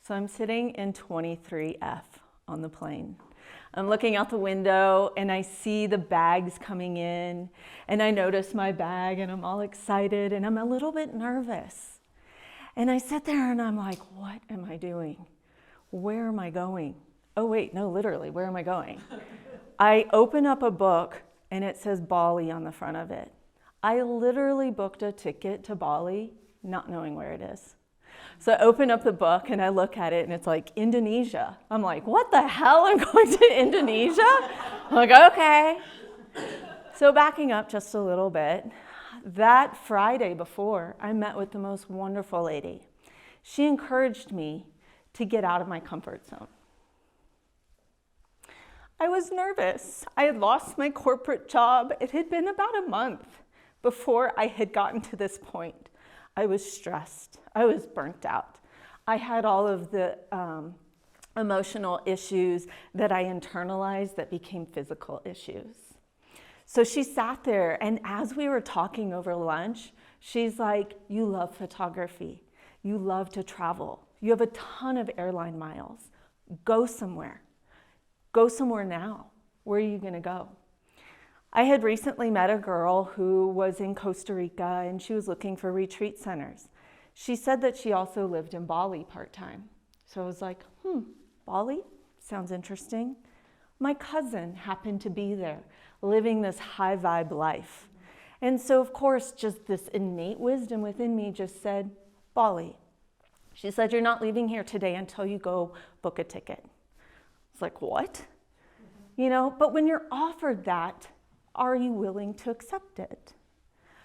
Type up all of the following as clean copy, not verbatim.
So I'm sitting in 23F on the plane. I'm looking out the window and I see the bags coming in and I notice my bag and I'm all excited and I'm a little bit nervous. And I sit there and I'm like, what am I doing? Where am I going? Oh wait, no, literally, where am I going? I open up a book and it says Bali on the front of it. I literally booked a ticket to Bali, not knowing where it is. So I open up the book and I look at it and it's like Indonesia. I'm like, what the hell? I'm going to Indonesia? I'm like, okay. So backing up just a little bit, that Friday before, I met with the most wonderful lady. She encouraged me to get out of my comfort zone. I was nervous. I had lost my corporate job. It had been about a month before I had gotten to this point. I was stressed. I was burnt out. I had all of the emotional issues that I internalized that became physical issues. So she sat there, and as we were talking over lunch, she's like, you love photography. You love to travel. You have a ton of airline miles. Go somewhere. Go somewhere now. Where are you going to go? I had recently met a girl who was in Costa Rica and she was looking for retreat centers. She said that she also lived in Bali part-time. So I was like, Bali? Sounds interesting. My cousin happened to be there, living this high vibe life. And so of course, just this innate wisdom within me just said, Bali. She said, you're not leaving here today until you go book a ticket. It's like, what? You know, but when you're offered that, are you willing to accept it?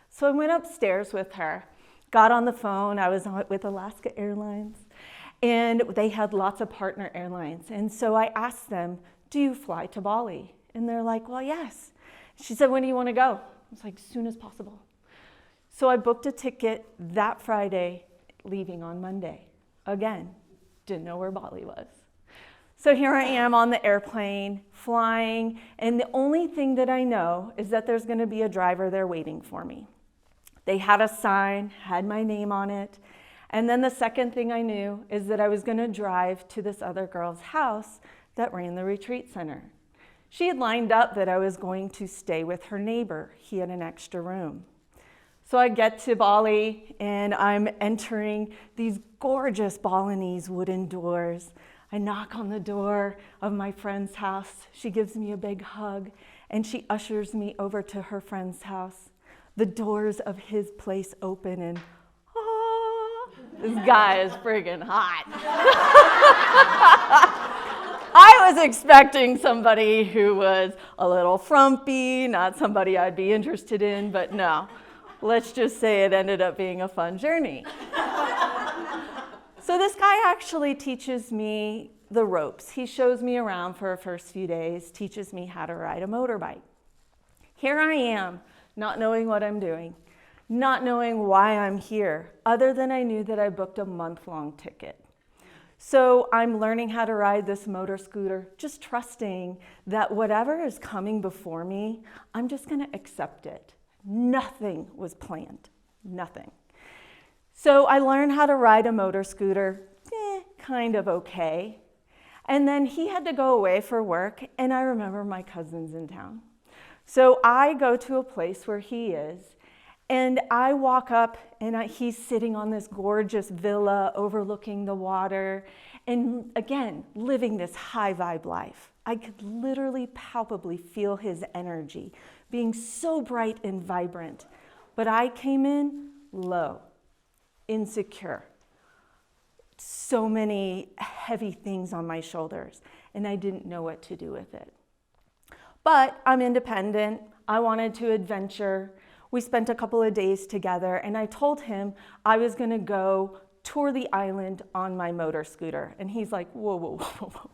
So I went upstairs with her, got on the phone. I was with Alaska Airlines, and they had lots of partner airlines. And so I asked them, do you fly to Bali? And they're like, well, yes. She said, when do you want to go? I was like, as soon as possible. So I booked a ticket that Friday, leaving on Monday. Again, didn't know where Bali was. So here I am on the airplane, flying, and the only thing that I know is that there's going to be a driver there waiting for me. They had a sign, had my name on it, and then the second thing I knew is that I was going to drive to this other girl's house that ran the retreat center. She had lined up that I was going to stay with her neighbor. He had an extra room. So I get to Bali, and I'm entering these gorgeous Balinese wooden doors. I knock on the door of my friend's house. She gives me a big hug, and she ushers me over to her friend's house. The doors of his place open, and this guy is friggin' hot. I was expecting somebody who was a little frumpy, not somebody I'd be interested in, but no. Let's just say it ended up being a fun journey. So this guy actually teaches me the ropes. He shows me around for the first few days, teaches me how to ride a motorbike. Here I am, not knowing what I'm doing, not knowing why I'm here, other than I knew that I booked a month-long ticket. So I'm learning how to ride this motor scooter, just trusting that whatever is coming before me, I'm just going to accept it. Nothing was planned, nothing. So I learned how to ride a motor scooter, kind of okay. And then he had to go away for work, and I remember my cousin's in town. So I go to a place where he is, and I walk up, and he's sitting on this gorgeous villa overlooking the water, and again, living this high vibe life. I could literally palpably feel his energy, being so bright and vibrant. But I came in low, insecure, so many heavy things on my shoulders, and I didn't know what to do with it. But I'm independent. I wanted to adventure. We spent a couple of days together, and I told him I was going to go tour the island on my motor scooter. And he's like, whoa, whoa, whoa, whoa.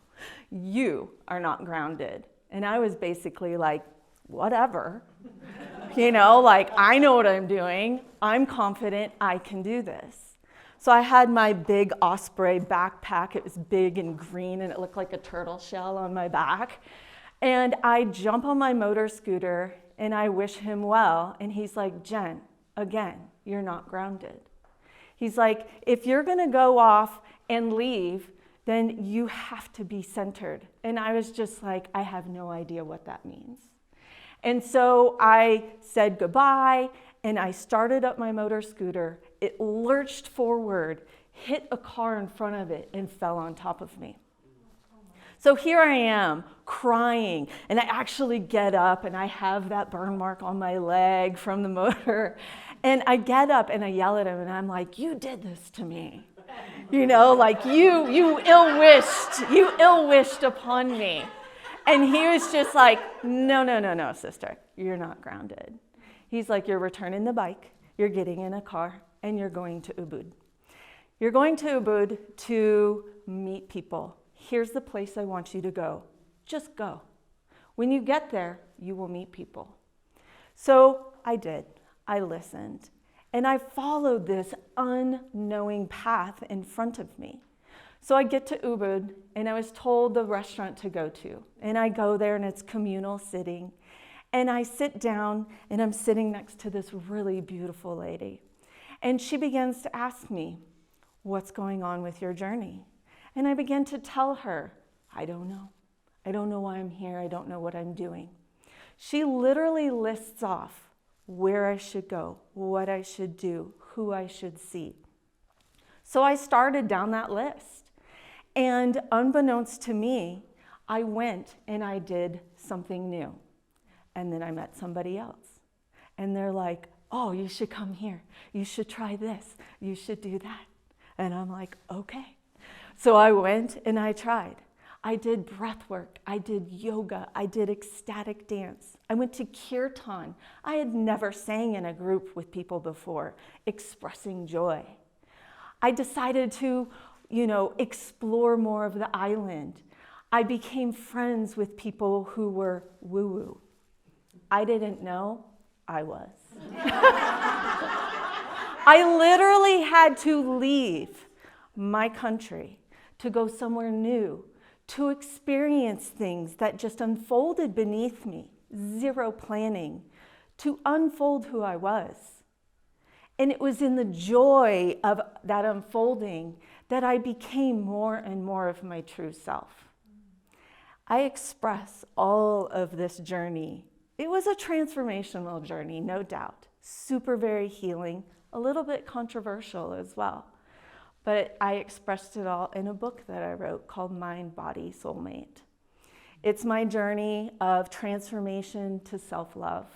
You are not grounded. And I was basically like, whatever. You know, like, I know what I'm doing. I'm confident I can do this. So I had my big Osprey backpack. It was big and green, and it looked like a turtle shell on my back. And I jump on my motor scooter, and I wish him well. And he's like, Jen, again, you're not grounded. He's like, if you're going to go off and leave, then you have to be centered. And I was just like, I have no idea what that means. And so I said goodbye, and I started up my motor scooter. It lurched forward, hit a car in front of it, and fell on top of me. So here I am, crying, and I actually get up, and I have that burn mark on my leg from the motor. And I get up, and I yell at him, and I'm like, you did this to me. You know, like you ill-wished upon me. And he was just like, no, sister, you're not grounded. He's like, you're returning the bike, you're getting in a car, and you're going to Ubud. You're going to Ubud to meet people. Here's the place I want you to go. Just go. When you get there, you will meet people. So I did. I listened. And I followed this unknowing path in front of me. So I get to Ubud, and I was told the restaurant to go to. And I go there, and it's communal sitting. And I sit down, and I'm sitting next to this really beautiful lady. And she begins to ask me, what's going on with your journey? And I began to tell her, I don't know. I don't know why I'm here. I don't know what I'm doing. She literally lists off where I should go, what I should do, who I should see. So I started down that list. And unbeknownst to me, I went and I did something new. And then I met somebody else. And they're like, oh, you should come here. You should try this. You should do that. And I'm like, okay. So I went and I tried. I did breath work. I did yoga. I did ecstatic dance. I went to kirtan. I had never sang in a group with people before, expressing joy. I decided to, explore more of the island. I became friends with people who were woo-woo. I didn't know I was. I literally had to leave my country to go somewhere new, to experience things that just unfolded beneath me, zero planning, to unfold who I was. And it was in the joy of that unfolding that I became more and more of my true self. I express all of this journey. It was a transformational journey, no doubt. Super, very healing, a little bit controversial as well. But I expressed it all in a book that I wrote called Mind, Body, Soulmate. It's my journey of transformation to self-love.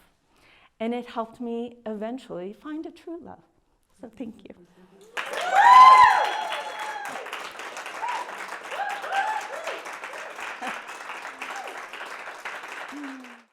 And it helped me eventually find a true love. So thank you.